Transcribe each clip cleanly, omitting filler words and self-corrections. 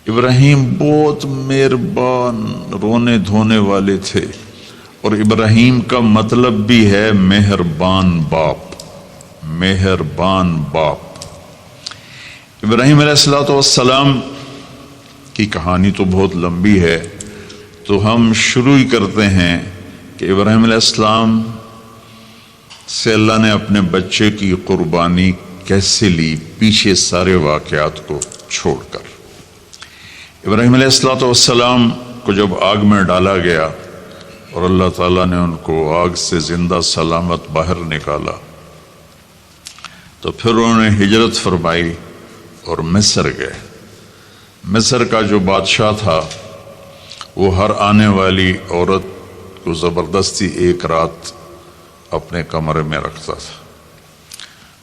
ابراہیم بہت مہربان رونے دھونے والے تھے، اور ابراہیم کا مطلب بھی ہے مہربان باپ، مہربان باپ۔ ابراہیم علیہ السلام کی کہانی تو بہت لمبی ہے، تو ہم شروع ہی کرتے ہیں کہ ابراہیم علیہ السلام سے اللہ نے اپنے بچے کی قربانی کیسے لی، پیچھے سارے واقعات کو چھوڑ کر۔ ابراہیم علیہ السلام کو جب آگ میں ڈالا گیا اور اللہ تعالیٰ نے ان کو آگ سے زندہ سلامت باہر نکالا، تو پھر انہوں نے ہجرت فرمائی اور مصر گئے۔ مصر کا جو بادشاہ تھا وہ ہر آنے والی عورت کو زبردستی ایک رات اپنے کمرے میں رکھتا تھا،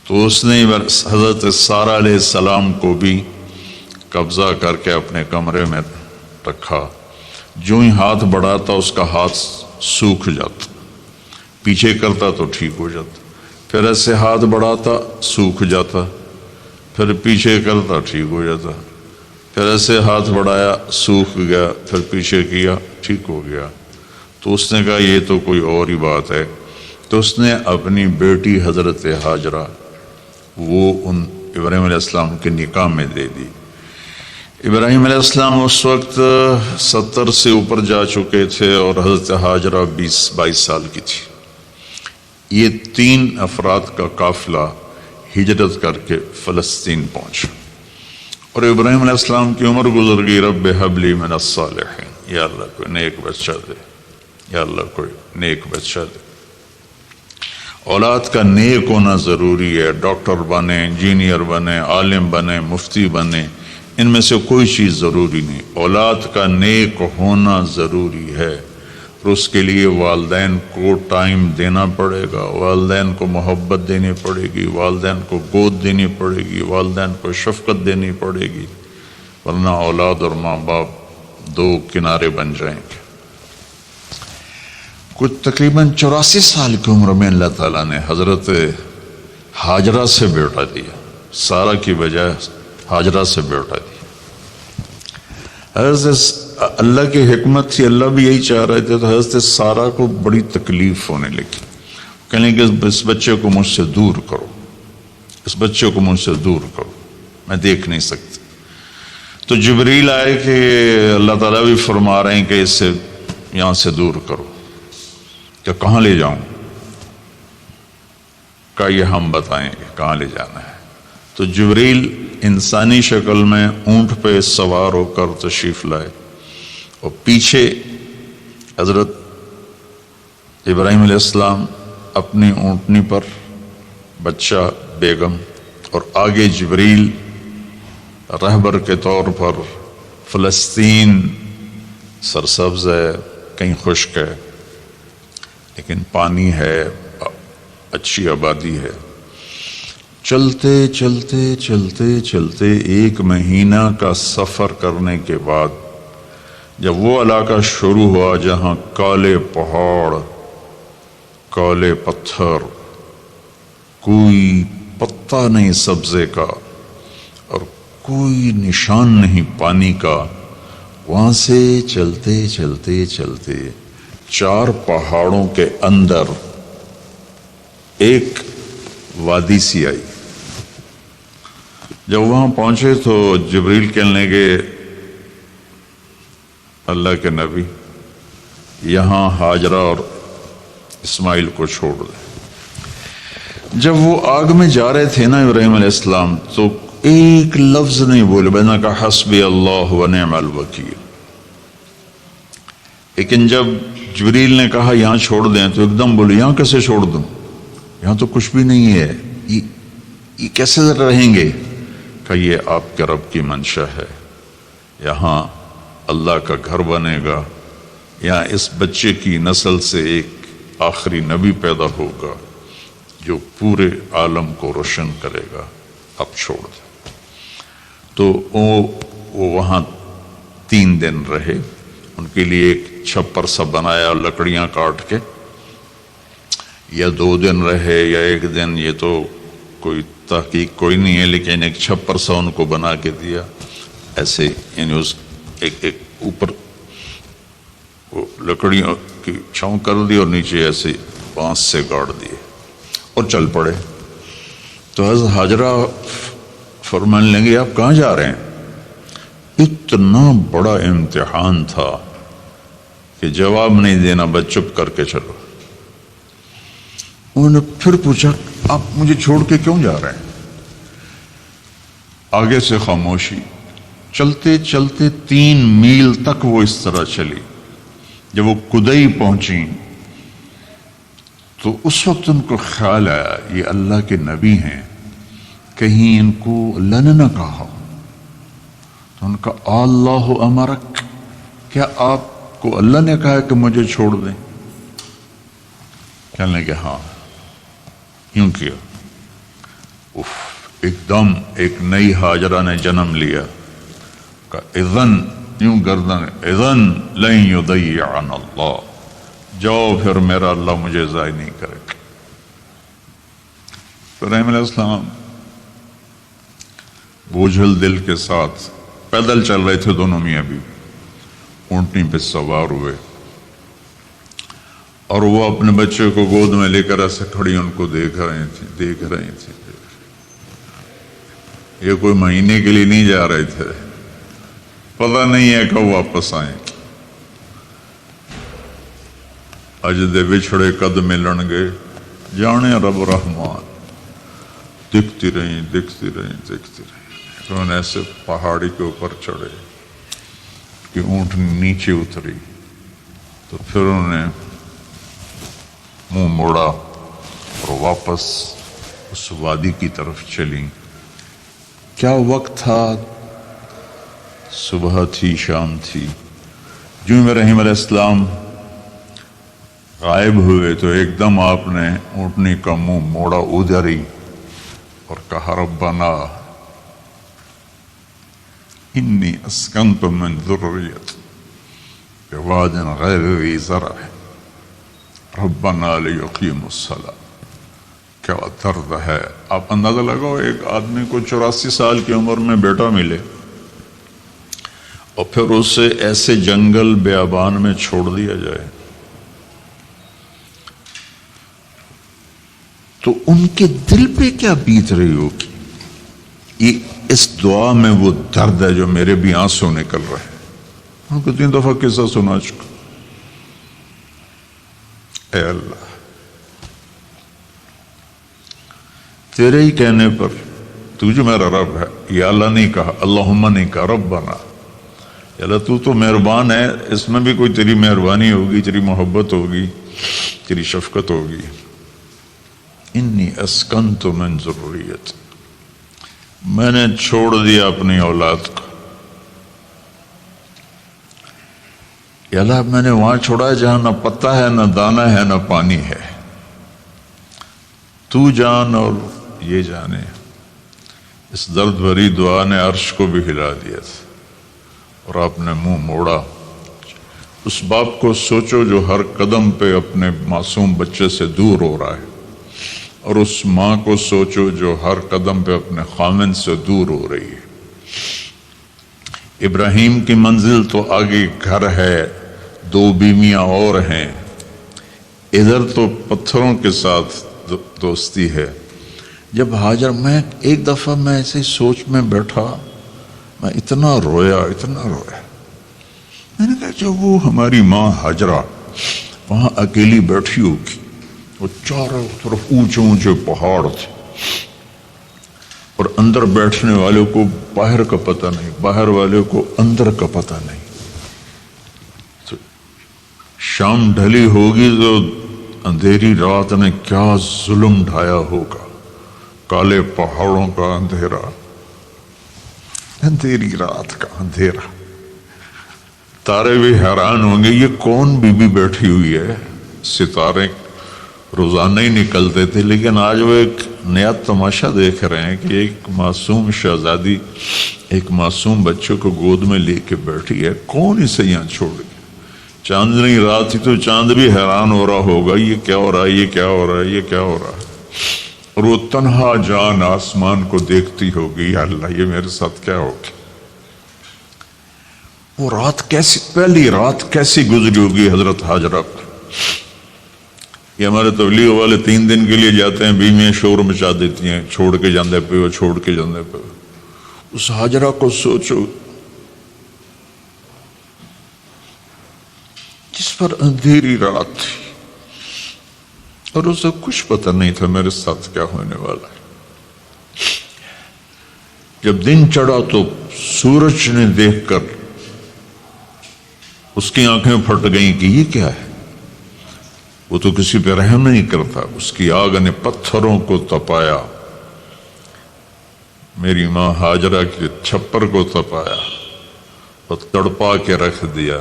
تو اس نے حضرت سارہ علیہ السلام کو بھی قبضہ کر کے اپنے کمرے میں رکھا۔ جو ہی ہاتھ بڑھاتا اس کا ہاتھ سوکھ جاتا، پیچھے کرتا تو ٹھیک ہو جاتا، پھر ایسے ہاتھ بڑھاتا سوکھ جاتا، پھر پیچھے کرتا ٹھیک ہو جاتا، پھر ایسے ہاتھ بڑھایا سوکھ گیا، پھر پیچھے کیا ٹھیک ہو گیا۔ تو اس نے کہا یہ تو کوئی اور ہی بات ہے، تو اس نے اپنی بیٹی حضرت ہاجرہ وہ ان ابراہیم علیہ السلام کے نکاح میں دے دی۔ ابراہیم علیہ السلام اس وقت 70 سے اوپر جا چکے تھے اور حضرت ہاجرہ 20-22 سال کی تھی۔ یہ 3 افراد کا قافلہ ہجرت کر کے فلسطین پہنچا، اور ابراہیم علیہ السلام کی عمر گزر گئی۔ رب ہب لی من الصالحین، یا اللہ کوئی نیک بچہ دے، یا اللہ کوئی نیک بچہ دے۔ اولاد کا نیک ہونا ضروری ہے، ڈاکٹر بنے، انجینئر بنے، عالم بنے، مفتی بنے، ان میں سے کوئی چیز ضروری نہیں، اولاد کا نیک ہونا ضروری ہے، اور اس کے لیے والدین کو ٹائم دینا پڑے گا، والدین کو محبت دینی پڑے گی، والدین کو گود دینی پڑے گی، والدین کو شفقت دینی پڑے گی، ورنہ اولاد اور ماں باپ 2 کنارے بن جائیں گے۔ کچھ تقریباً 84 سال کی عمر میں اللہ تعالیٰ نے حضرت ہاجرہ سے بیٹا دیا، سارہ کی بجائے ہاجرہ سے بیٹا دیا۔ حضرت اللہ کی حکمت تھی، اللہ بھی یہی چاہ رہے تھے، تو حضرت سارہ کو بڑی تکلیف ہونے لگی، کہنے کہ اس بچے کو مجھ سے دور کرو، اس بچے کو مجھ سے دور کرو، میں دیکھ نہیں سکتی۔ تو جبریل آئے کہ اللہ تعالیٰ بھی فرما رہے ہیں کہ اسے یہاں سے دور کرو، کہ کہاں لے جاؤں؟ کہ یہ ہم بتائیں گے کہاں لے جانا ہے۔ تو جبریل انسانی شکل میں اونٹ پہ سوار ہو کر تشریف لائے، اور پیچھے حضرت ابراہیم علیہ السلام اپنی اونٹنی پر، بچہ بیگم، اور آگے جبریل رہبر کے طور پر۔ فلسطین سرسبز ہے، کہیں خشک ہے، لیکن پانی ہے، اچھی آبادی ہے۔ چلتے چلتے چلتے چلتے 1 مہینہ کا سفر کرنے کے بعد جب وہ علاقہ شروع ہوا جہاں کالے پہاڑ، کالے پتھر، کوئی پتا نہیں سبزے کا اور کوئی نشان نہیں پانی کا، وہاں سے چلتے چلتے چلتے 4 پہاڑوں کے اندر ایک وادی سی آئی۔ جب وہاں پہنچے تو جبریل کہنے لگے اللہ کے نبی یہاں ہاجرہ اور اسماعیل کو چھوڑ دیں۔ جب وہ آگ میں جا رہے تھے نا ابراہیم علیہ السلام، تو ایک لفظ نہیں بولے، میں نے کہا حسبی اللہ و نعم الوکیل۔ لیکن جب جبریل نے کہا یہاں چھوڑ دیں تو ایک دم بولے یہاں کیسے چھوڑ دوں، یہاں تو کچھ بھی نہیں ہے، یہ کیسے رہیں گے؟ کہ یہ آپ کے رب کی منشا ہے، یہاں اللہ کا گھر بنے گا، یہاں اس بچے کی نسل سے ایک آخری نبی پیدا ہوگا جو پورے عالم کو روشن کرے گا، اب چھوڑ دیں۔ تو وہ وہاں 3 دن رہے، ان کے لیے ایک چھپر سا بنایا لکڑیاں کاٹ کے، یا 2 دن رہے یا 1 دن، یہ تو کوئی تحقیق کوئی نہیں ہے، لیکن ایک چھپر سا ان کو بنا کے دیا، ایسے یعنی اس ایک اوپر وہ لکڑیوں کی چھاؤں کر دی اور نیچے ایسے بانس سے گاڑ دیے اور چل پڑے. تو حضرت حاجرہ فرمانے لگے آپ کہاں جا رہے ہیں؟ اتنا بڑا امتحان تھا کہ جواب نہیں دینا، بس چپ کر کے چلو. انہوں نے پھر پوچھا آپ مجھے چھوڑ کے کیوں جا رہے ہیں؟ آگے سے خاموشی. چلتے چلتے 3 میل تک وہ اس طرح چلی. جب وہ کدئی پہنچی تو اس وقت ان کو خیال آیا یہ اللہ کے نبی ہیں، کہیں ان کو اللہ نے نہ کہا ہو. تو ان کا اللہ امرک، کیا آپ کو اللہ نے کہا کہ مجھے چھوڑ دیں؟ کہنے لگے ہاں. یوں کیا. ایک دم ایک نئی حاجرہ نے جنم لیا. کہ اذن، یوں گردن، اذن لن یضیعنا اللہ، جاؤ پھر میرا اللہ مجھے ضائع نہیں کرے گا. ابراہیم علیہ السلام بوجھل دل کے ساتھ پیدل چل رہے تھے. دونوں میاں بیوی اونٹنی پہ سوار ہوئے اور وہ اپنے بچے کو گود میں لے کر ایسے کھڑی ان کو دیکھ رہی تھی. یہ کوئی مہینے کے لیے نہیں جا رہے تھے، پتہ نہیں ہے کب واپس آئیں. اجدے بچھڑے قد ملن گے، جانے رب رحمان. دیکھتی رہیں. انہوں نے ایسے پہاڑی کے اوپر چڑھے کہ اونٹ نیچے اتری. تو پھر انہوں نے منہ موڑا اور واپس اس وادی کی طرف چلی. کیا وقت تھا؟ صبح تھی، شام تھی. جو ابراہیم علیہ السلام غائب ہوئے تو ایک دم آپ نے اونٹنی کا منہ موڑا ادھر ہی اور کہا ربنا انی اسکنت من ذریتی بواد غیر ذی زرع ربنا لیقیموا الصلاۃ. کیا درد ہے. آپ اندازہ لگاؤ ایک آدمی کو 84 سال کی عمر میں بیٹا ملے اور پھر اسے ایسے جنگل بیابان میں چھوڑ دیا جائے. تو ان کے دل پہ کیا بیت رہی ہوگی. یہ اس دعا میں وہ درد ہے جو میرے بھی آنسو نکل رہے ہیں. ان کو 3 دفعہ قصہ سنا چکا. اے اللہ، تیرے ہی کہنے پر تو جو میرا رب ہے. یا اللہ نہیں کہا، اللہم نہیں کہا، ربنا. یا اللہ تو تو مہربان ہے، اس میں بھی کوئی تیری مہربانی ہوگی، تیری محبت ہوگی، تیری شفقت ہوگی. انی اسکنت من ذریتی، میں نے چھوڑ دیا اپنی اولاد کو. یا اللہ میں نے وہاں چھوڑا ہے جہاں نہ پتا ہے، نہ دانا ہے، نہ پانی ہے. تو جان اور یہ جانے. اس درد بھری دعا نے عرش کو بھی ہلا دیا تھا. اور آپ نے منہ موڑا. اس باپ کو سوچو جو ہر قدم پہ اپنے معصوم بچے سے دور ہو رہا ہے، اور اس ماں کو سوچو جو ہر قدم پہ اپنے خامن سے دور ہو رہی ہے. ابراہیم کی منزل تو آگے گھر ہے، 2 بیویاں اور ہیں. ادھر تو پتھروں کے ساتھ دوستی ہے. جب حاجر، میں ایک دفعہ میں ایسے سوچ میں بیٹھا، میں اتنا رویا. میں نے کہا جب وہ ہماری ماں حاجرہ وہاں اکیلی بیٹھی ہوگی، وہ چاروں طرف اونچے اونچے پہاڑ تھے اور اندر بیٹھنے والوں کو باہر کا پتہ نہیں، باہر والوں کو اندر کا پتہ نہیں. تو شام ڈھلی ہوگی تو اندھیری رات نے کیا ظلم ڈھایا ہوگا. کالے پہاڑوں کا اندھیرا، اندھیری رات کا اندھیرا. تارے بھی حیران ہوں گے یہ کون بی بی بیٹھی ہوئی ہے. ستارے روزانہ ہی نکلتے تھے، لیکن آج وہ ایک نیا تماشا دیکھ رہے ہیں کہ ایک معصوم شہزادی ایک معصوم بچے کو گود میں لے کے بیٹھی ہے. کون اسے یہاں چھوڑ گیا. چاندنی رات تھی تو چاند بھی حیران ہو رہا ہوگا یہ کیا ہو رہا ہے، یہ کیا ہو رہا ہے، یہ کیا ہو رہا ہے. اور وہ تنہا جان آسمان کو دیکھتی ہوگی، یا اللہ یہ میرے ساتھ کیا ہو گیا. وہ رات کیسی، پہلی رات کیسی گزری ہوگی حضرت حاجرہ پر۔ یہ ہمارے تبلیغ والے 3 دن کے لیے جاتے ہیں، بیویاں شور مچا دیتی ہیں، چھوڑ کے جاندے پہ، چھوڑ کے جاندے پہ۔ اس حاجرہ کو سوچو جس پر اندھیری رات تھی اور اسے کچھ پتہ نہیں تھا میرے ساتھ کیا ہونے والا ہے۔ جب دن چڑھا تو سورج نے دیکھ کر اس کی آنکھیں پھٹ گئیں کہ یہ کیا ہے۔ وہ تو کسی پہ رحم نہیں کرتا، اس کی آگ نے پتھروں کو تپایا، میری ماں ہاجرہ کے چھپر کو تپایا اور تڑپا کے رکھ دیا۔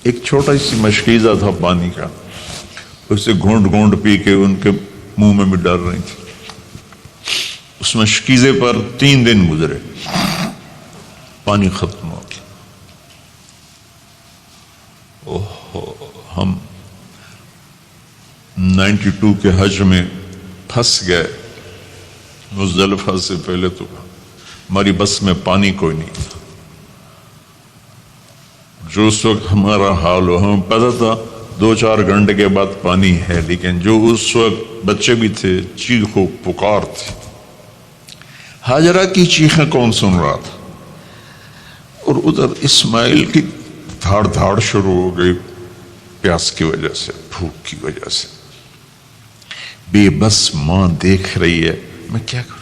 ایک چھوٹا سی مشکیزہ تھا پانی کا، اسے گھونٹ گھونٹ پی کے ان کے منہ میں بھی ڈال رہی تھی۔ اس مشکیزے پر 3 دن گزرے، پانی ختم ہو گیا۔ ہم 92 کے حج میں پھنس گئے، مزدلفہ سے پہلے تو ہماری بس میں پانی کوئی نہیں تھا۔ جو اس وقت ہمارا حال ہو، ہمیں پتا تھا 2-4 گھنٹے کے بعد پانی ہے، لیکن جو اس وقت بچے بھی تھے، چیخ و پکار تھی۔ ہاجرہ کی چیخیں کون سن رہا تھا؟ اور ادھر اسماعیل کی دھاڑ دھاڑ شروع ہو گئی، پیاس کی وجہ سے، بھوک کی وجہ سے۔ بے بس ماں دیکھ رہی ہے، میں کیا کروں؟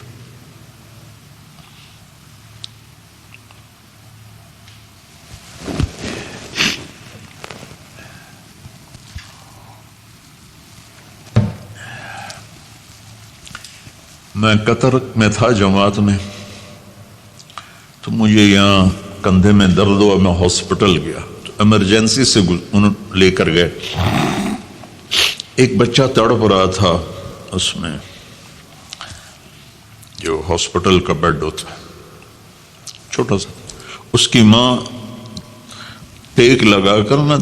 میں قطر میں تھا جماعت میں، تو مجھے یہاں کندھے میں درد ہوا، میں ہاسپٹل گیا تو ایمرجنسی سے انہوں لے کر گئے۔ ایک بچہ تڑپ رہا تھا اس میں، جو ہاسپٹل کا بیڈ ہوتا ہے چھوٹا سا، اس کی ماں ٹیک لگا کر نا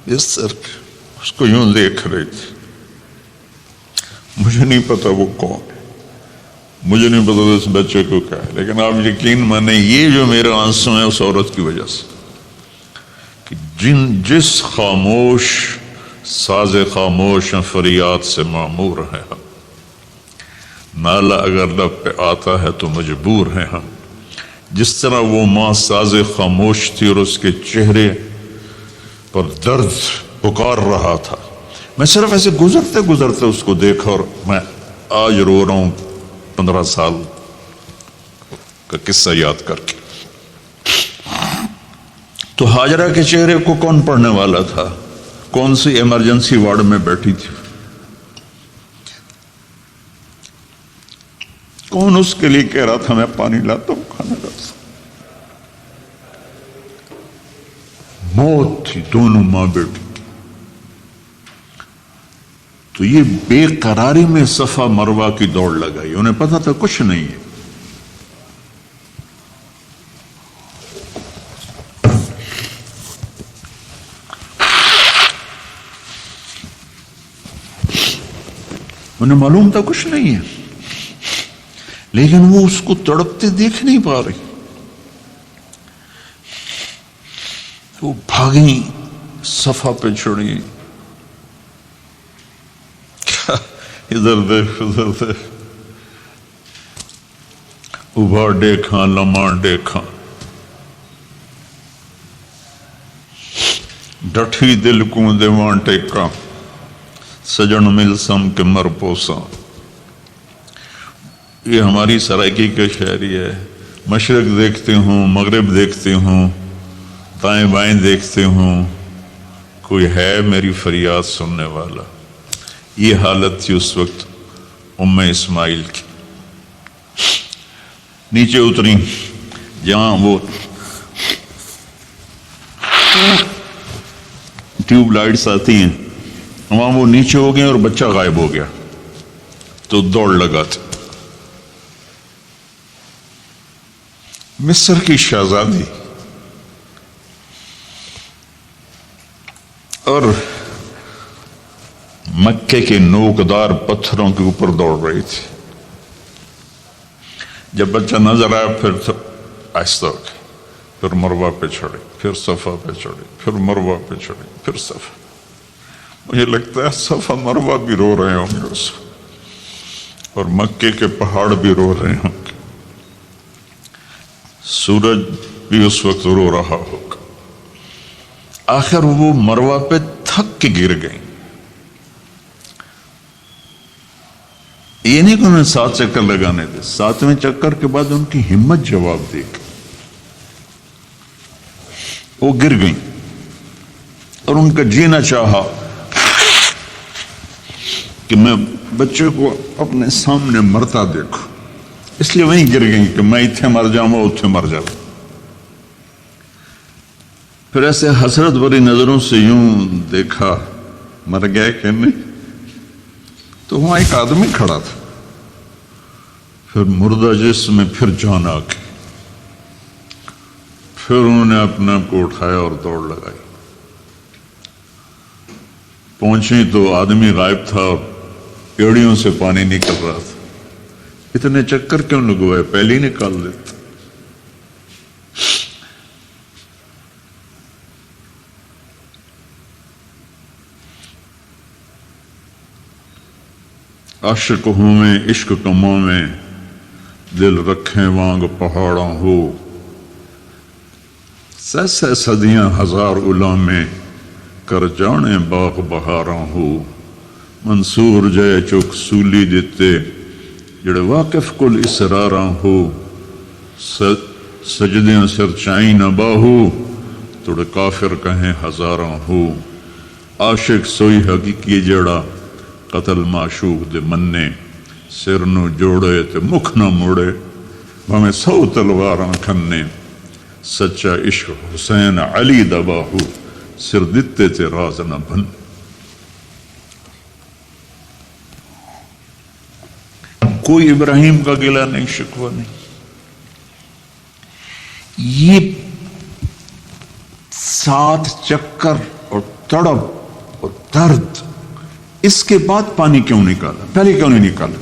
اس کو یوں دیکھ رہی تھی۔ مجھے نہیں پتا وہ کون ہے، مجھے نہیں پتا اس بچے کو کیا ہے، لیکن آپ یقین مانیں یہ جو میرے آنسو ہیں اس عورت کی وجہ سے، کہ جس خاموش ساز خاموش فریاد سے معمور ہیں ہم، نالہ اگر لب پہ آتا ہے تو مجبور ہیں ہم۔ جس طرح وہ ماں ساز خاموش تھی اور اس کے چہرے پر درد پکار رہا تھا، میں صرف ایسے گزرتے گزرتے اس کو دیکھا اور میں آج رو رہا ہوں 15 سال کا قصہ یاد کر کے۔ تو ہاجرہ کے چہرے کو کون پڑھنے والا تھا؟ کون سی ایمرجنسی وارڈ میں بیٹھی تھی؟ کون اس کے لیے کہہ رہا تھا میں پانی لاتا ہوں، کھانا لاتا ہوں؟ موت تھی دونوں ماں بیٹی۔ تو یہ بے قراری میں صفا مروہ کی دوڑ لگائی، انہیں پتا تھا کچھ نہیں ہے۔ انہیں معلوم تھا کچھ نہیں ہے، لیکن وہ اس کو تڑپتے دیکھ نہیں پا رہی۔ وہ بھاگیں، صفا پہ چڑھی، ادھر دیکھ ادھر دیکھ، ابھا دیکھاں لمحہ دیکھاں، ڈٹھی دل کو دیوان ٹیکاں، سجن مل سم کے مر پوساں۔ یہ ہماری سرائکی کا شاعری ہے۔ مشرق دیکھتے ہوں، مغرب دیکھتے ہوں، دائیں بائیں دیکھتے ہوں، کوئی ہے میری فریاد سننے والا۔ یہ حالت تھی اس وقت ام اسماعیل کی۔ نیچے اتری جہاں وہ ٹیوب لائٹس آتی ہیں، وہاں وہ نیچے ہو گئے اور بچہ غائب ہو گیا، تو دوڑ لگا تھا۔ مصر کی شہزادی اور مکے کے نوکدار پتھروں کے اوپر دوڑ رہی تھی۔ جب بچہ نظر آیا پھر تو آہستہ ہو گئی، پھر مروہ پہ چڑھے، پھر صفا پہ چڑھے، پھر مروہ پہ چڑھے، پھر صفا. مجھے لگتا ہے صفا مروہ بھی رو رہے ہوں گے اس وقت، اور مکے کے پہاڑ بھی رو رہے ہوں گے، سورج بھی اس وقت رو رہا ہوگا. آخر وہ مروہ پہ تھک کے گر گئیں. یہ نہیں کہ انہیں 7 چکر لگانے تھے، 7ویں چکر کے بعد ان کی ہمت جواب دے گئی، وہ گر گئیں اور ان کا جینا چاہا کہ میں بچے کو اپنے سامنے مرتا دیکھوں، اس لیے وہیں گر گئیں کہ میں اتنے مر جاؤں وہ اتنے مر جاؤں. پھر ایسے حسرت بھری نظروں سے یوں دیکھا مر گیا کہ نہیں، تو وہاں ایک آدمی کھڑا تھا. پھر مردہ جسم میں پھر جان آ گئی. پھر انہوں نے اپنے آپ کو اٹھایا اور دوڑ لگائی. پہنچی تو آدمی غائب تھا اور ایڑیوں سے پانی نکل رہا تھا. اتنے چکر کیوں لگوائے، پہلے ہی نکال دیتے. عاشق ہوں میں عشق کماں میں، دل رکھیں وانگ پہاڑاں ہو. سہ صدیاں ہزار اُلاں میں، کر جانے باغ بہاراں ہو. منصور جے چک سولی دیتے، جڑے واقف کل اسراراں ہو. سجدیاں سر چائیں نہ باہو، توڑے کافر کہیں ہزاراں ہو. عاشق سوئی حقیقی جڑا، قتل معشوق دے مننے. سر نو جوڑے تے مکھ نہ موڑے، ہمیں 100 تلواراں کھنے. سچا عشق حسین علی دا باہو، سر دتے تے راز نہ بن. کوئی ابراہیم کا گلہ نہیں، شکوہ نہیں. یہ 7 چکر اور تڑپ اور درد، اس کے بعد پانی کیوں نکالا، پہلے کیوں نہیں نکالا؟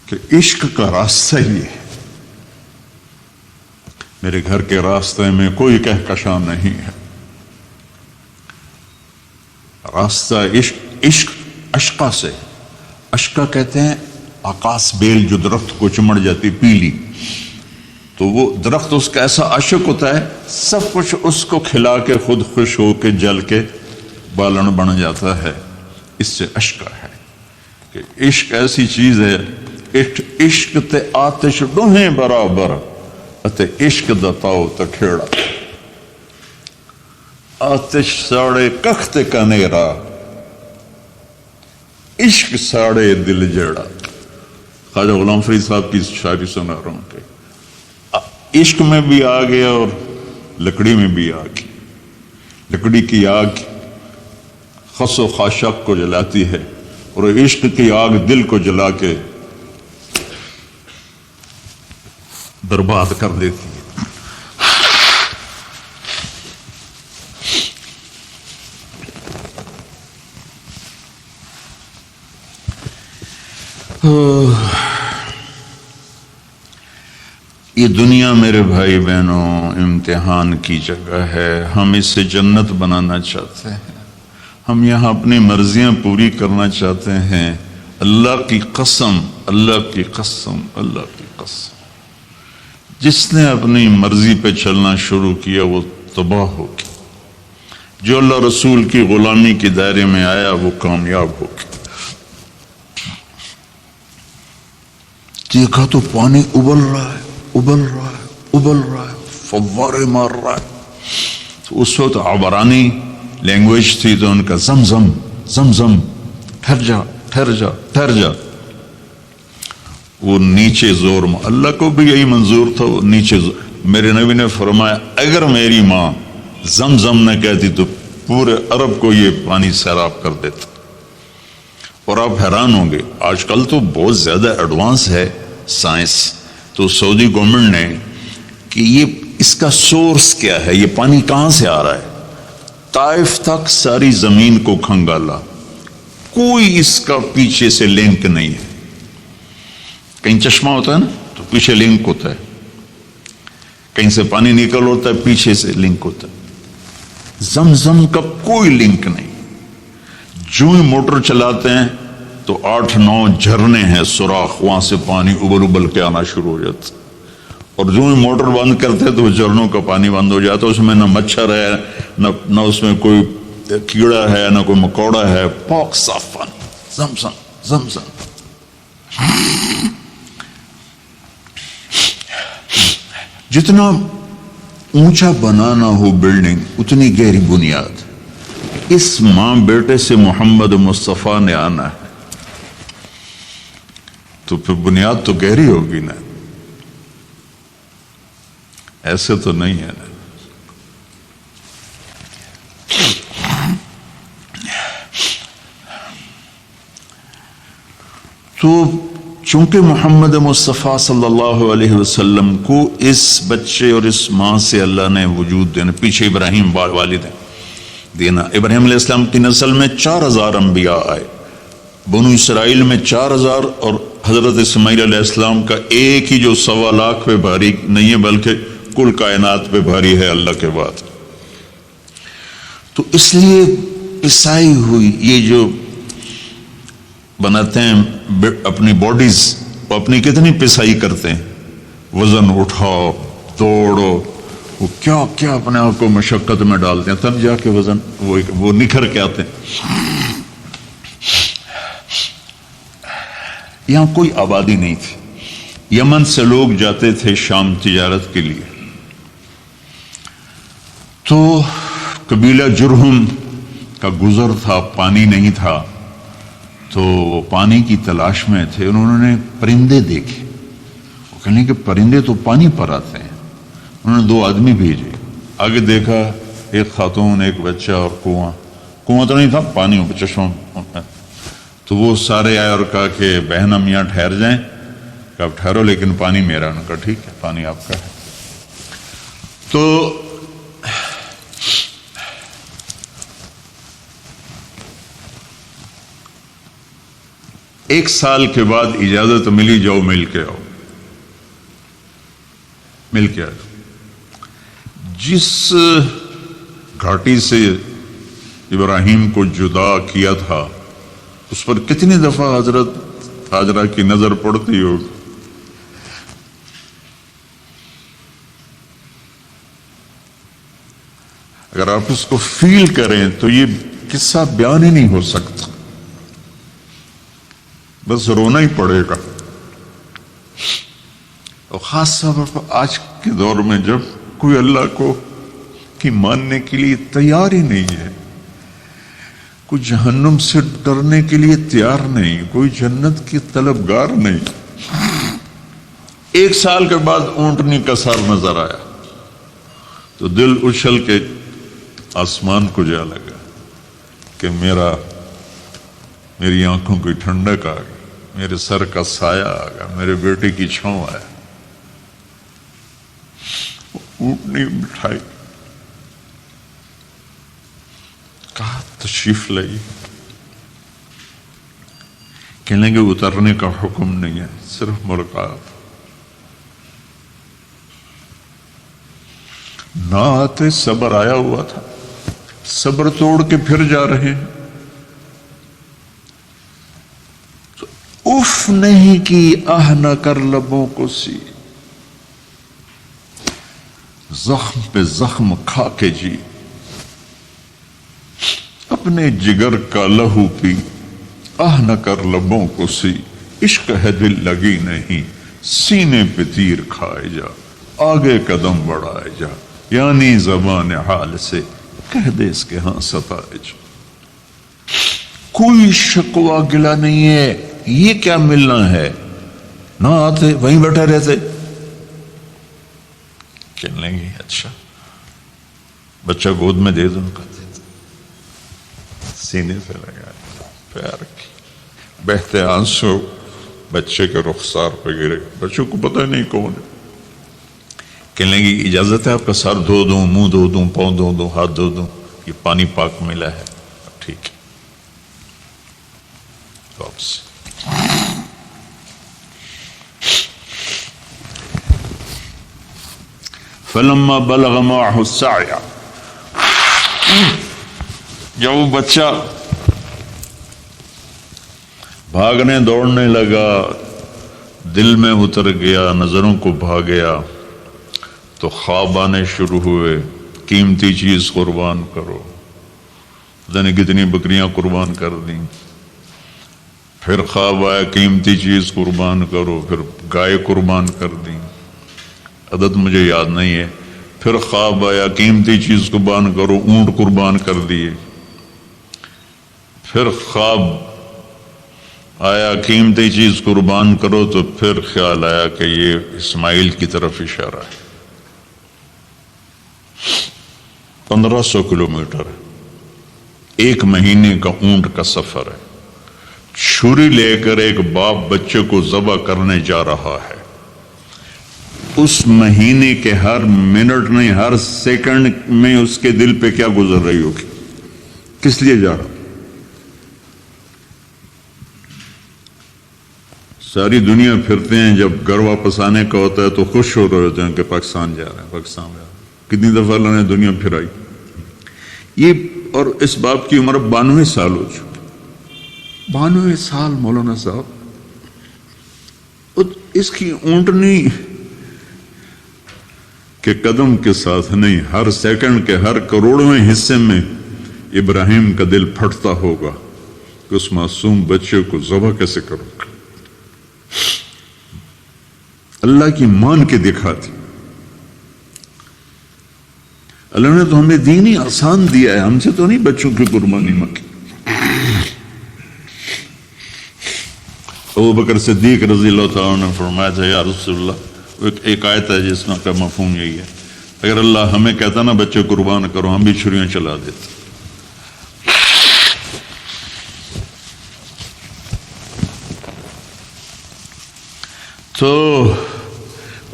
کہ عشق کا راستہ یہ ہے. میرے گھر کے راستے میں کوئی کہکشاں نہیں ہے. راستہ عشق اشقا سے. اشقا کہتے ہیں آکاس بیل جو درخت کو چمڑ جاتی پیلی، تو وہ درخت اس کا ایسا عاشق ہوتا ہے، سب کچھ اس کو کھلا کے خود خوش ہو کے جل کے بالن بن جاتا ہے. اس سے اشقا ہے کہ عشق ایسی چیز ہے. عشق تے آتش ڈوہیں برابر، اتے عشق دا تاؤ تکھیڑا. آتش ساڑے کخ تے کنیرا، عشق ساڑے دل جیڑا. خواجہ غلام فرید صاحب کی شاعری سنا رہا ہوں کہ عشق میں بھی آ گیا اور لکڑی میں بھی آ گئی. لکڑی کی آگ خس و خاشاک کو جلاتی ہے، اور عشق کی آگ دل کو جلا کے برباد کر دیتی ہے. یہ دنیا میرے بھائی بہنوں امتحان کی جگہ ہے. ہم اس سے جنت بنانا چاہتے ہیں، ہم یہاں اپنی مرضیاں پوری کرنا چاہتے ہیں. اللہ کی قسم، اللہ کی قسم، اللہ کی قسم، جس نے اپنی مرضی پہ چلنا شروع کیا وہ تباہ ہو گیا. جو اللہ رسول کی غلامی کے دائرے میں آیا وہ کامیاب ہو گیا. دیکھا تو پانی ابل رہا ہے، ابل رہا ہے، ابل رہا ہے، فوارے مار رہا ہے. تو اس وقت عبرانی لینگویج تھی تو ان کا زمزم زمزم، ٹھہر جا ٹھہر جا ٹھہر جا. وہ نیچے زور، اللہ کو بھی یہی منظور تھا، وہ نیچے زور. میرے نبی نے فرمایا اگر میری ماں زمزم نہ کہتی تو پورے عرب کو یہ پانی سیراب کر دیتا. اور آپ حیران ہوں گے، آج کل تو بہت زیادہ ایڈوانس ہے سائنس. تو سعودی گورنمنٹ نے کہ یہ اس کا سورس کیا ہے، یہ پانی کہاں سے آ رہا ہے. طائف تک ساری زمین کو کھنگالا، کوئی اس کا پیچھے سے لنک نہیں ہے. کہیں چشمہ ہوتا ہے نا تو پیچھے لنک ہوتا ہے، کہیں سے پانی نکل ہوتا ہے، پیچھے سے لنک ہوتا ہے۔ زمزم کا کوئی لنک نہیں، جو ہی موٹر چلاتے ہیں تو 8-9 جھرنے ہیں، سوراخ، وہاں سے پانی ابل ابل کے آنا شروع ہو جاتا، اور جو ہی موٹر بند کرتے تو جھرنوں کا پانی بند ہو جاتا، اس میں نہ مچھر ہے، نہ اس میں کوئی کیڑا ہے، نہ کوئی مکوڑا ہے، پاک صاف پانی، زمزم زمزم۔ جتنا اونچا بنانا ہو بلڈنگ اتنی گہری بنیاد۔ اس ماں بیٹے سے محمد مصطفیٰ نے آنا ہے تو پھر بنیاد تو گہری ہوگی نا، ایسے تو نہیں ہے نا۔ تو چونکہ محمد مصطفیٰ صلی اللہ علیہ وسلم کو اس بچے اور اس ماں سے اللہ نے وجود دینا، پیچھے ابراہیم والد ہیں دینا، ابراہیم علیہ السلام کی نسل میں 4000 انبیاء آئے، بنو اسرائیل میں 4000، اور حضرت اسماعیل علیہ السلام کا ایک ہی جو 1.25 لاکھ پہ بھاری نہیں ہے بلکہ کل کائنات پہ بھاری ہے اللہ کے بعد۔ تو اس لیے پسائی ہوئی یہ جو بناتے ہیں اپنی باڈیز، وہ اپنی کتنی پسائی کرتے ہیں، وزن اٹھاؤ، دوڑو، وہ کیا کیا اپنے آپ کو مشقت میں ڈالتے ہیں، تب جا کے وزن وہ نکھر کے آتے ہیں۔ یہاں کوئی آبادی نہیں تھی، یمن سے لوگ جاتے تھے شام تجارت کے لیے، تو قبیلہ جرہم کا گزر تھا، پانی نہیں تھا، تو وہ پانی کی تلاش میں تھے، انہوں نے پرندے دیکھے، وہ کہنے کہ پرندے تو پانی پر آتے ہیں، انہوں نے 2 آدمی بھیجے، آگے دیکھا ایک خاتون، ایک بچہ اور کنواں تو نہیں تھا، پانی چشمہ، تو وہ سارے آئے اور کہا کہ بہن ہم یہاں ٹھہر جائیں، کہ آپ ٹھہرو لیکن پانی میرا، انہوں نے کہا ٹھیک ہے پانی آپ کا ہے۔ تو ایک سال کے بعد اجازت ملی، جاؤ مل کے آؤ، مل کے آؤ۔ جس گھاٹی سے ابراہیم کو جدا کیا تھا اس پر کتنی دفعہ حضرت ہاجرہ کی نظر پڑتی ہوگی، اگر آپ اس کو فیل کریں تو یہ قصہ بیان ہی نہیں ہو سکتا، بس رونا ہی پڑے گا۔ اور خاص طور پر آج کے دور میں جب کوئی اللہ کو کی ماننے کے لیے تیار ہی نہیں ہے، کوئی جہنم سے ڈرنے کے لیے تیار نہیں، کوئی جنت کی طلبگار نہیں۔ 1 سال کے بعد اونٹنی کا سر نظر آیا تو دل اچھل کے آسمان کو جا لگا کہ میری آنکھوں کی ٹھنڈک آ گئی، میرے سر کا سایہ آ گیا، میرے بیٹے کی چھاؤں آیا۔ اونٹنی بٹھائی، کہا تشریف لائی، کہنے کہ اترنے کا حکم نہیں ہے، صرف ملاقات۔ نہ آتے صبر آیا ہوا تھا، صبر توڑ کے پھر جا رہے ہیں، تو اف نہیں کی، آہ نہ کر لبوں کو سی، زخم پہ زخم کھا کے جی، اپنے جگر کا لہو پی، آہ نہ کر لبوں کو سی، عشق ہے دل لگی نہیں، سینے پہ تیر کھائے جا، آگے قدم بڑھائے جا، یعنی زبان حال سے کہہ دے اس کے ہاں ستائے جا۔ کوئی شکوہ گلا نہیں ہے، یہ کیا ملنا ہے، نہ آتے وہیں بیٹھے رہتے، کہنے لگے اچھا بچہ گود میں دے دو، سینے سے لگا پیار کی، بہتے آنسو بچے کے رخسار پہ گرے، بچوں کو پتہ نہیں کون ہے، کہنے لگی اجازت ہے آپ کا سر دھو دوں، منہ دھو دوں، پاؤں دھو دوں، ہاتھ دھو دوں، یہ پانی پاک ملا ہے، ٹھیک ہے واپس۔ فلما بلغ معه السعي، جب وہ بچہ بھاگنے دوڑنے لگا، دل میں اتر گیا، نظروں کو بھا گیا، تو خواب آنے شروع ہوئے، قیمتی چیز قربان کرو، پتہ نہیں کتنی بکریاں قربان کر دیں۔ پھر خواب آیا قیمتی چیز قربان کرو، پھر گائے قربان کر دیں، عدد مجھے یاد نہیں ہے۔ پھر خواب آیا قیمتی چیز قربان کرو، اونٹ قربان کر دیے۔ پھر خواب آیا قیمتی چیز قربان کرو، تو پھر خیال آیا کہ یہ اسماعیل کی طرف اشارہ ہے۔ 1500 کلومیٹر ہے، 1 مہینے کا اونٹ کا سفر ہے، چھری لے کر ایک باپ بچے کو ذبح کرنے جا رہا ہے۔ اس مہینے کے ہر منٹ نہیں، ہر سیکنڈ میں اس کے دل پہ کیا گزر رہی ہوگی، کس لیے جا رہا۔ ساری دنیا پھرتے ہیں، جب گھر واپس آنے کا ہوتا ہے تو خوش ہو رہے ہوتے ہیں کہ پاکستان جا رہے ہیں، پاکستان جا رہے ہیں۔ کتنی دفعہ اللہ نے دنیا پھرائی یہ، اور اس باپ کی عمر 92 سال ہو چکی، 92 سال مولانا صاحب۔ اس کی اونٹنی کے قدم کے ساتھ نہیں، ہر سیکنڈ کے ہر کروڑویں حصے میں ابراہیم کا دل پھٹتا ہوگا کہ اس معصوم بچے کو ذبح کیسے کروں۔ اللہ کی مان کے دکھاتی۔ اللہ نے تو ہمیں دین ہی آسان دیا ہے، ہم سے تو نہیں بچوں کی قربانی مانگی۔ ابو بکر صدیق رضی اللہ تعالیٰ نے فرمایا تھا، یا رسول اللہ، ایک آیت ہے جس کا مفہوم یہی ہے، اگر اللہ ہمیں کہتا نا بچے قربان کرو، ہم بھی چھریاں چلا دیتے۔ تو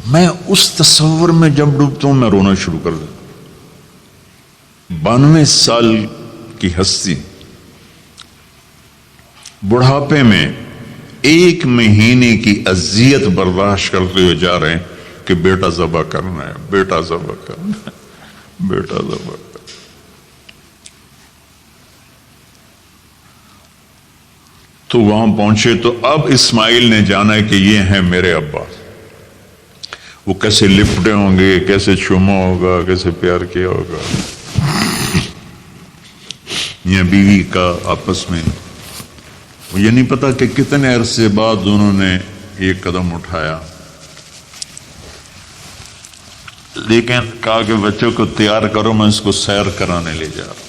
میں اس تصور میں جب ڈوبتا ہوں میں رونا شروع کر دیتا۔ 92 سال کی ہستی بڑھاپے میں 1 مہینے کی اذیت برداشت کرتے ہوئے جا رہے ہیں کہ بیٹا ذبح کرنا ہے، بیٹا ذبح کرنا ہے، بیٹا ذبح کرنا ہے۔ تو وہاں پہنچے تو اب اسماعیل نے جانا کہ یہ ہیں میرے ابا۔ وہ کیسے لپٹے ہوں گے، کیسے چوما ہوگا، کیسے پیار کیا ہوگا، یا بیوی کا آپس میں۔ مجھے نہیں پتا کہ کتنے عرصے بعد انہوں نے ایک قدم اٹھایا، لیکن کہا کہ بچوں کو تیار کرو، میں اس کو سیر کرانے لے جا رہا ہوں۔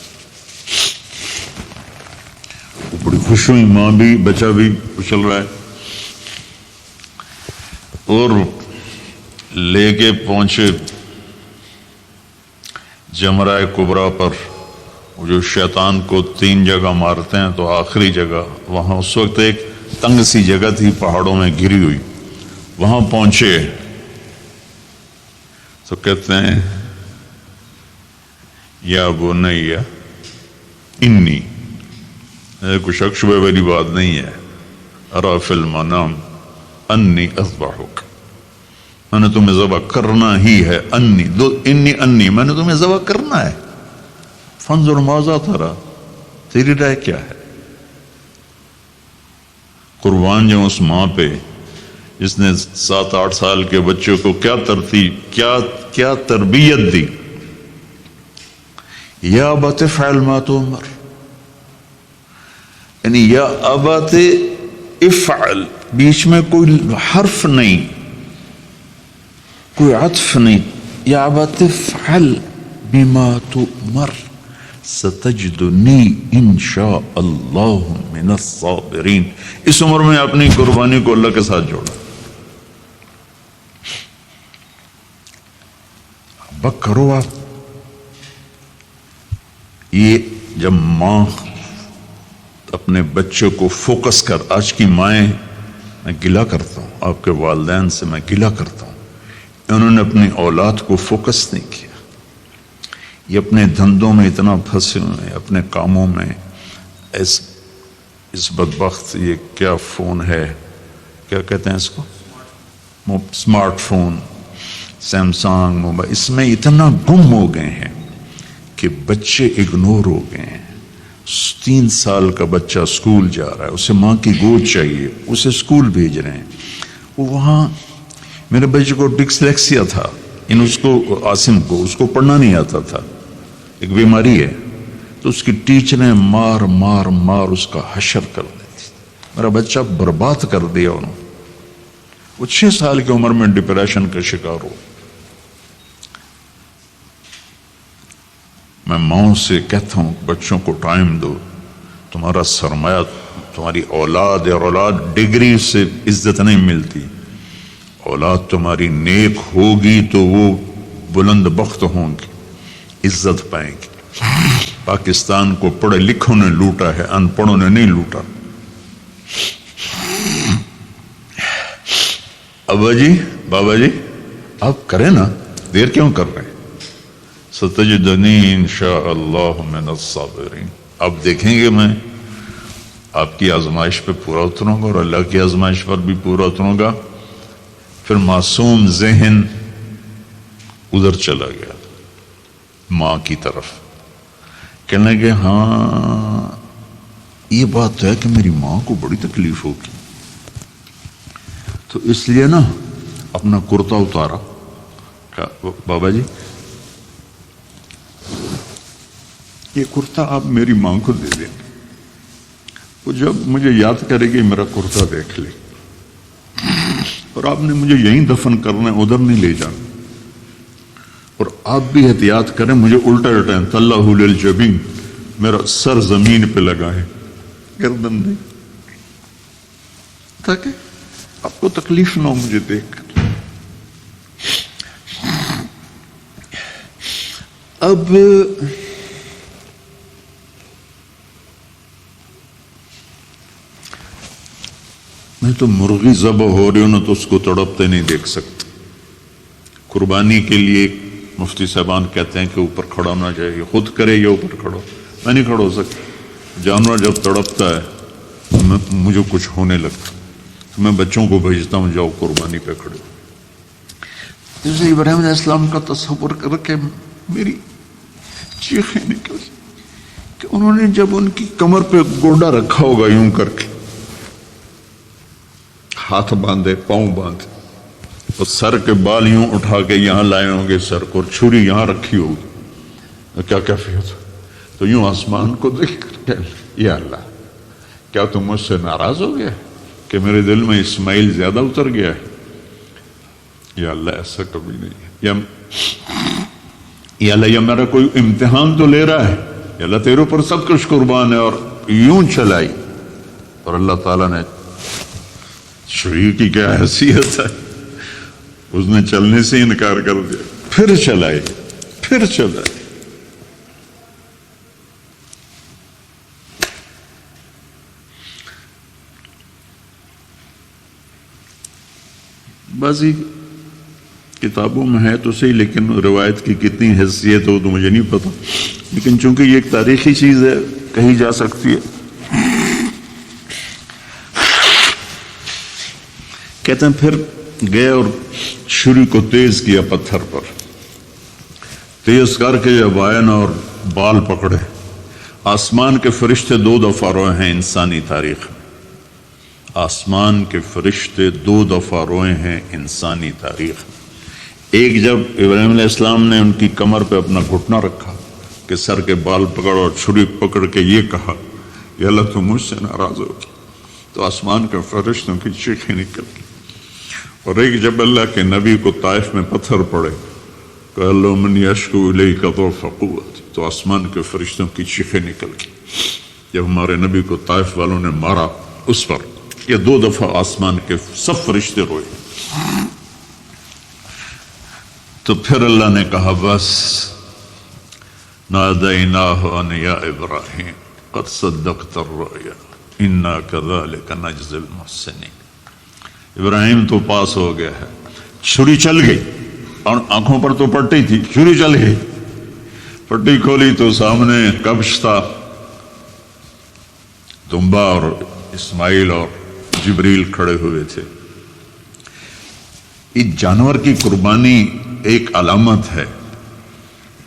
بڑی خوش ہوئی، ماں بھی بچہ بھی چل رہا ہے، اور لے کے پہنچے جمرہ کبریٰ پر، جو شیطان کو 3 جگہ مارتے ہیں، تو آخری جگہ وہاں اس وقت ایک تنگ سی جگہ تھی پہاڑوں میں گھری ہوئی، وہاں پہنچے تو کہتے ہیں یا بنی انی، کچھ شک شبہ والی بات نہیں ہے، ارا فی المنام انی اذبحک، میں نے تمہیں ذبح کرنا ہی ہے، انی میں نے تمہیں ذبح کرنا ہے، فانظر ماذا ترى، تیری رائے کیا ہے۔ قربان جو اس ماں پہ جس نے 7-8 سال کے بچوں کو کیا تربیت دی، یا ابت افعل ما تؤمر، یعنی یا ابت افعل، بیچ میں کوئی حرف نہیں، کوئی عطف نہیں، یا ابت افعل بما تؤمر ستجدنی انشاء اللہ من الصابرین۔ اس عمر میں اپنی قربانی کو اللہ کے ساتھ جوڑا۔ بک کرو آپ۔ یہ جب ماں اپنے بچے کو فوکس کر، آج کی مائیں، میں گلہ کرتا ہوں آپ کے والدین سے، میں گلہ کرتا ہوں، انہوں نے اپنی اولاد کو فوکس نہیں کیا۔ یہ اپنے دھندوں میں اتنا پھنسے ہوئے ہیں، اپنے کاموں میں، اس بدبخت یہ کیا فون ہے، کیا کہتے ہیں اس کو، اسمارٹ فون، سیمسنگ موبائل، اس میں اتنا گم ہو گئے ہیں کہ بچے اگنور ہو گئے ہیں۔ 3 سال کا بچہ اسکول جا رہا ہے، اسے ماں کی گود چاہیے، اسے اسکول بھیج رہے ہیں، وہ وہاں میرے بچے کو ڈسلیکسیا تھا، اس کو عاصم کو اس کو پڑھنا نہیں آتا تھا، ایک بیماری ہے، تو اس کی ٹیچریں مار مار مار اس کا حشر کر دیتی، میرا بچہ برباد کر دیا انہوں نے۔ وہ 6 سال کی عمر میں ڈپریشن کا شکار ہو۔ میں ماؤں سے کہتا ہوں بچوں کو ٹائم دو، تمہارا سرمایہ تمہاری اولاد ہے، اور اولاد ڈگری سے عزت نہیں ملتی، اولاد تمہاری نیک ہوگی تو وہ بلند بخت ہوں گی، عزت پائیں گی۔ پاکستان کو پڑھے لکھوں نے لوٹا ہے، ان پڑھوں نے نہیں لوٹا۔ ابا جی، بابا جی، آپ کریں نا، دیر کیوں کر رہے ہیں؟ ستجدنی انشاءاللہ من الصابرین، اب دیکھیں گے میں آپ کی آزمائش پہ پورا اتروں گا، اور اللہ کی آزمائش پر بھی پورا اتروں گا۔ پھر معصوم ذہن ادھر چلا گیا ماں کی طرف، کہنے لگے ہاں یہ بات تو ہے کہ میری ماں کو بڑی تکلیف ہوگی، تو اس لیے نا اپنا کرتا اتارا، کہا بابا جی یہ کرتا آپ میری ماں کو دے دیں، وہ جب مجھے یاد کرے گی میرا کرتا دیکھ لے، اور آپ نے مجھے یہیں دفن کرنا ہے، ادھر نہیں لے جانا، اور آپ بھی احتیاط کریں، مجھے الٹا الٹائیں، طلّہ للجبین، میرا سر زمین پہ لگا ہے، گردن نہیں، تاکہ آپ کو تکلیف نہ ہو مجھے دیکھ کر۔ اب میں تو مرغی ذبح ہو رہی ہوں نا تو اس کو تڑپتے نہیں دیکھ سکتا۔ قربانی کے لیے مفتی صاحبان کہتے ہیں کہ اوپر کھڑا ہونا چاہیے، خود کرے یا اوپر کھڑو، میں نہیں کھڑا ہو سکتا۔ جانور جب تڑپتا ہے مجھے کچھ ہونے لگتا، تو میں بچوں کو بھیجتا ہوں جاؤ قربانی پہ کھڑے۔ جیسے ابراہیم علیہ السلام کا تصور کر کے میری چیخیں نکل کہ انہوں نے جب ان کی کمر پہ گوڈا رکھا ہوگا یوں کر کے، ہاتھ باندھے، پاؤں باندھے، اور سر کے بال یوں اٹھا کے یہاں لائے ہوں گے سر کو، اور چھری یہاں رکھی ہوگی، کیا کیفیت؟ تو یوں آسمان کو دیکھ کر کہ یا اللہ کیا تم مجھ سے ناراض ہو گیا کہ میرے دل میں اسماعیل زیادہ اتر گیا ہے؟ یا اللہ ایسا کبھی نہیں ہے، یا اللہ یہ میرا کوئی امتحان تو لے رہا ہے، یا اللہ تیرے اوپر سب کچھ قربان ہے، اور یوں چلائی، اور اللہ تعالیٰ نے چھری کی کیا حیثیت ہے، اس نے چلنے سے انکار کر دیا، پھر چلائی، پھر چلائی۔ بعضی کتابوں میں ہے تو صحیح، لیکن روایت کی کتنی حیثیت ہو تو مجھے نہیں پتا، لیکن چونکہ یہ ایک تاریخی چیز ہے کہی جا سکتی ہے۔ کہتے ہیں پھر گئے اور چھری کو تیز کیا پتھر پر، تیز کر کے جب آئے نا اور بال پکڑے، آسمان کے فرشتے 2 دفعہ روئے ہیں انسانی تاریخ میں، آسمان کے فرشتے 2 دفعہ روئے ہیں انسانی تاریخ میں۔ ایک جب ابراہیم علیہ السلام نے ان کی کمر پہ اپنا گھٹنا رکھا کہ سر کے بال پکڑ، اور چھری پکڑ کے یہ کہا یا اللہ تو مجھ سے ناراض ہوگی، تو آسمان کے فرشتوں کی چیخیں نکل گئی۔ اور ایک جب اللہ کے نبی کو طائف میں پتھر پڑے کہ اللہ من یشکو الیک ضعف قوت، تو آسمان کے فرشتوں کی چیخیں نکل گئی۔ جب ہمارے نبی کو طائف والوں نے مارا اس پر، یہ 2 دفعہ آسمان کے سب فرشتے روئے۔ تو پھر اللہ نے کہا بس، نادیناہ ان یا ابراہیم قد صدقت الرؤیا انا کذلک نجزی المحسنین، ابراہیم تو پاس ہو گیا ہے۔ چھری چل گئی، اور آنکھوں پر تو پٹی تھی، چھری چل گئی، پٹی کھولی تو سامنے کبش تھا، دمبا، اور اسماعیل اور جبریل کھڑے ہوئے تھے۔ اس جانور کی قربانی ایک علامت ہے،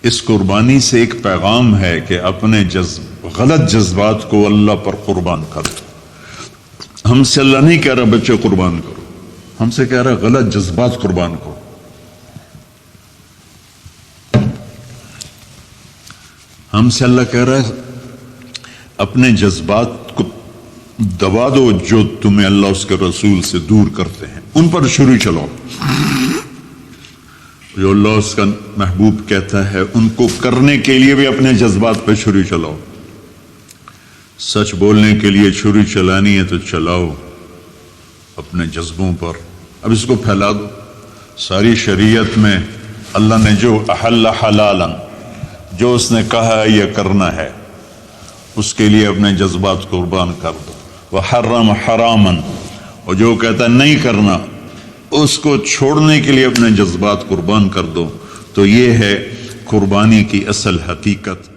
اس قربانی سے ایک پیغام ہے کہ اپنے غلط جذبات کو اللہ پر قربان کر دو۔ ہم سے اللہ نہیں کہہ رہا بچے قربان کرو، ہم سے کہہ رہا غلط جذبات قربان کرو۔ ہم سے اللہ کہہ رہا ہے اپنے جذبات کو دبا دو جو تمہیں اللہ اس کے رسول سے دور کرتے ہیں، ان پر چھری چلاؤ۔ جو اللہ اس کا محبوب کہتا ہے ان کو کرنے کے لیے بھی اپنے جذبات پہ چھری چلاؤ۔ سچ بولنے کے لیے چھری چلانی ہے تو چلاؤ اپنے جذبوں پر۔ اب اس کو پھیلا دو۔ ساری شریعت میں اللہ نے جو احل حلالا، جو اس نے کہا ہے یہ کرنا ہے، اس کے لیے اپنے جذبات قربان کر دو۔ وحرم حراما، اور جو کہتا ہے نہیں کرنا، اس کو چھوڑنے کے لیے اپنے جذبات قربان کر دو۔ تو یہ ہے قربانی کی اصل حقیقت۔